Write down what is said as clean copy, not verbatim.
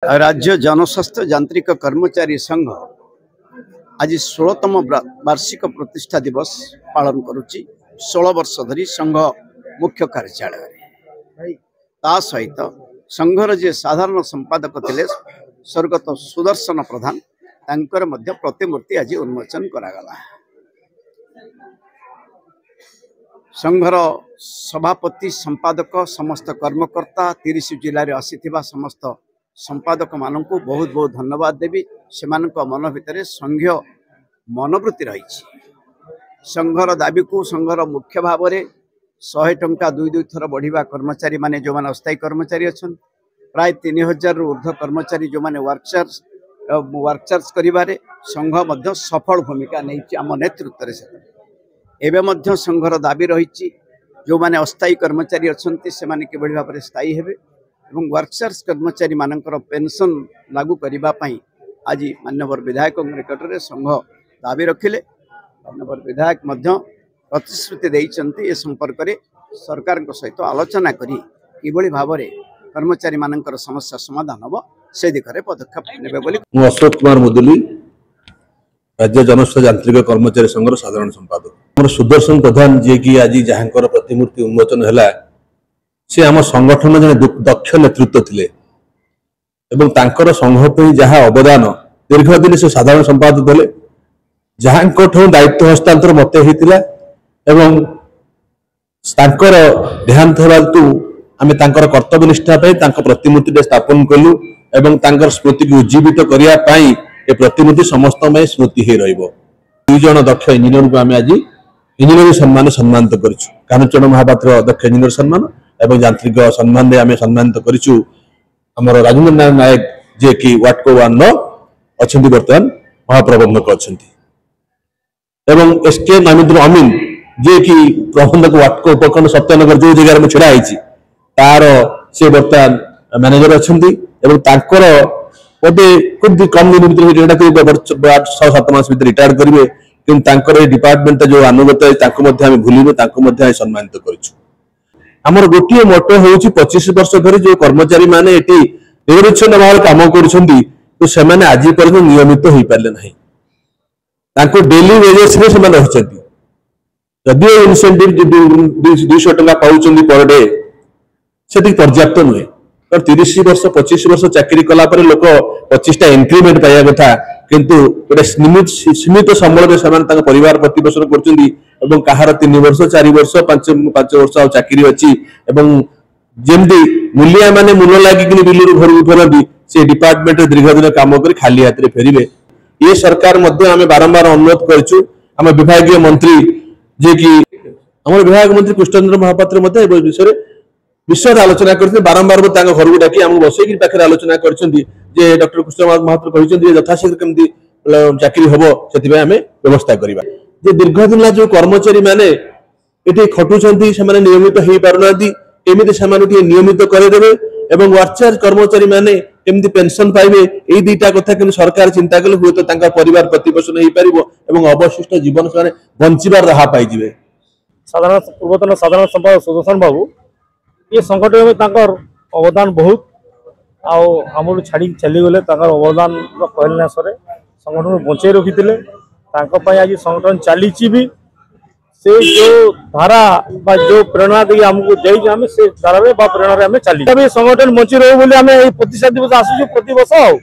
राज्य जनस्वास्थ्य यांत्रिक कर्मचारी संघ आज 16तम वार्षिक प्रतिष्ठा दिवस पालन करुच्ची। 16 वर्ष धरी संघ मुख्य कार्यालय ता सहित संघर जे साधारण संपादक थे स्वर्गत सुदर्शन प्रधान तांकर मध्य प्रतिमूर्ति आज उन्मोचन करागला। संघर सभापति संपादक समस्त कर्मकर्ता 30 जिले में आसीथिबा समस्त संपादक मानू बहुत बहुत धन्यवाद देवी। से मन भितर संघीय मनोवृत्ति रही संघर दाबी को संघर मुख्य भाव में 100 टंका 2 थर बढ़िया कर्मचारी माने जो माने अस्थायी कर्मचारी अच्छा प्राय 3000 रु ऊर्ध्व कर्मचारी जो माने वर्कचार्ज करिबारे संघ मध्य सफल भूमिका नहीं आम नेतृत्व से एवं मध्य संघर दाबी रही जो माने अस्थायी कर्मचारी अच्छा से माने किभली भाव में स्थायी हेबे एवं वर्कचार्ज कर्मचारी मानकर पेंशन लागू करने आज माननीय विधायक निकट में संघ दाबी रखिले। माननीय विधायक प्रतिश्रुति देइचंती ए संपर्क में सरकार सहित आलोचना करी किभली भाव में कर्मचारी मानकर समस्या समाधान हम से दिगरे पदक्षेप नेबे बोली। अशोक कुमार मुदुली राज्य जनस्वास्थ्य यांत्रिक कर्मचारी संघर साधारण संपादक सुदर्शन प्रधान जी की आज जहाँकर प्रतिमूर्ति उन्मोचन है से आम संगठन जन दक्ष नेतृत्व थिले एवं तांकर संघ पे जहाँ अवदान दीर्घ दिन से साधारण संपादक थे जहाँ दायित्व हस्तांतर मत होता एवं तांकर देहांत हेतु आम कर्तव्य निष्ठा प्रतिमूर्ति स्थापन कलु एवं तांकर स्मृति को उज्जीवित करने ये प्रतिमूर्ति समस्त में स्मृति हो रही। 2 जन दक्ष इंजीनियर को आम आज इंजीनियरिंग सम्मान सम्मानित करूँ। कानुचरण महापात्र दक्ष इंजीनियर सम्मान एवं यांत्रिक सम्मान आम सम्मानित करूँ। राजेन्द्र नायक जे कि वाटको 1 अच्छा बर्तमान महाप्रबंधक अच्छा एवं एसके नामिंद्र अमीन जे कि प्रबंधक वाटको उपखंड सत्यनगर जो जगह में छड़ा तार से बर्तमान मैनेजर अच्छा बोधे खूब कम दिन भर 6-7 मास भर रिटायर करेंगे कि डिपार्टमेंट जो अनुगत है भूलू सम्मानित कर गोटे मोटो हूँ 25 वर्ष धरी जो कर्मचारी माने एटी निरविच्छिन्न भाव काम कर आज पर्यटन नियमित हो पारे ना डेली वेजेस रही जदि इनसेंटिव 200 टंका पाँच पर डे से पर्याप्त नुहे। 30 वर्ष 25 वर्ष चाकरी कला पर लोक 25टा इंक्रीमेंट पाइबा कथा किंतु गोटे सीमित संबल से परिवार प्रतिपोषण कर कहार 3 वर्ष 4 वर्ष 5 वर्ष चाकरी अच्छी जमी मूलिया माने मूल लगिक बिलू घर फेरती से डिपार्टमेंट दीर्घ दिन कम कर खाली हाथ में फेरे। ये सरकार आम बारंबार अनुरोध करूँ। आम विभाग मंत्री जे कि आम विभाग मंत्री कृष्णचंद्र महापात्र विषय विषय आलोचना करते बारंबार घर को डाकी आमको बसई पाखे आलोचना कर डॉक्टर कृष्ण महापात्र कहते यथाशीघ्र कमी चाकरी हम से आम व्यवस्था करवा। दीर्घ दिन जो कर्मचारी माने ये खटुंट से नियमित हो पारना केमी से नियमित करदे एवं वर्कचार्ज कर्मचारी माने केमती पेंशन पाइबे यही 2टा कथा कि सरकार चिंता कले हुए तो परिवार प्रतिपोषण हो पार अवशिष्ट जीवन से बंचार राह पाइबे। पूर्वतन साधारण संपादक सुदर्शन बाबू ये संगठन में अवदान बहुत आम छाड़ी चलीगले अवदान कहले सरे संगठन बचे रखी आज संगठन चली भी से जो धारा जो प्रेरणा दे आमको जाइए से धारा प्रेरणा चली संगठन बची रो प्रतिष्ठा दिवस आसुच प्रति वर्ष।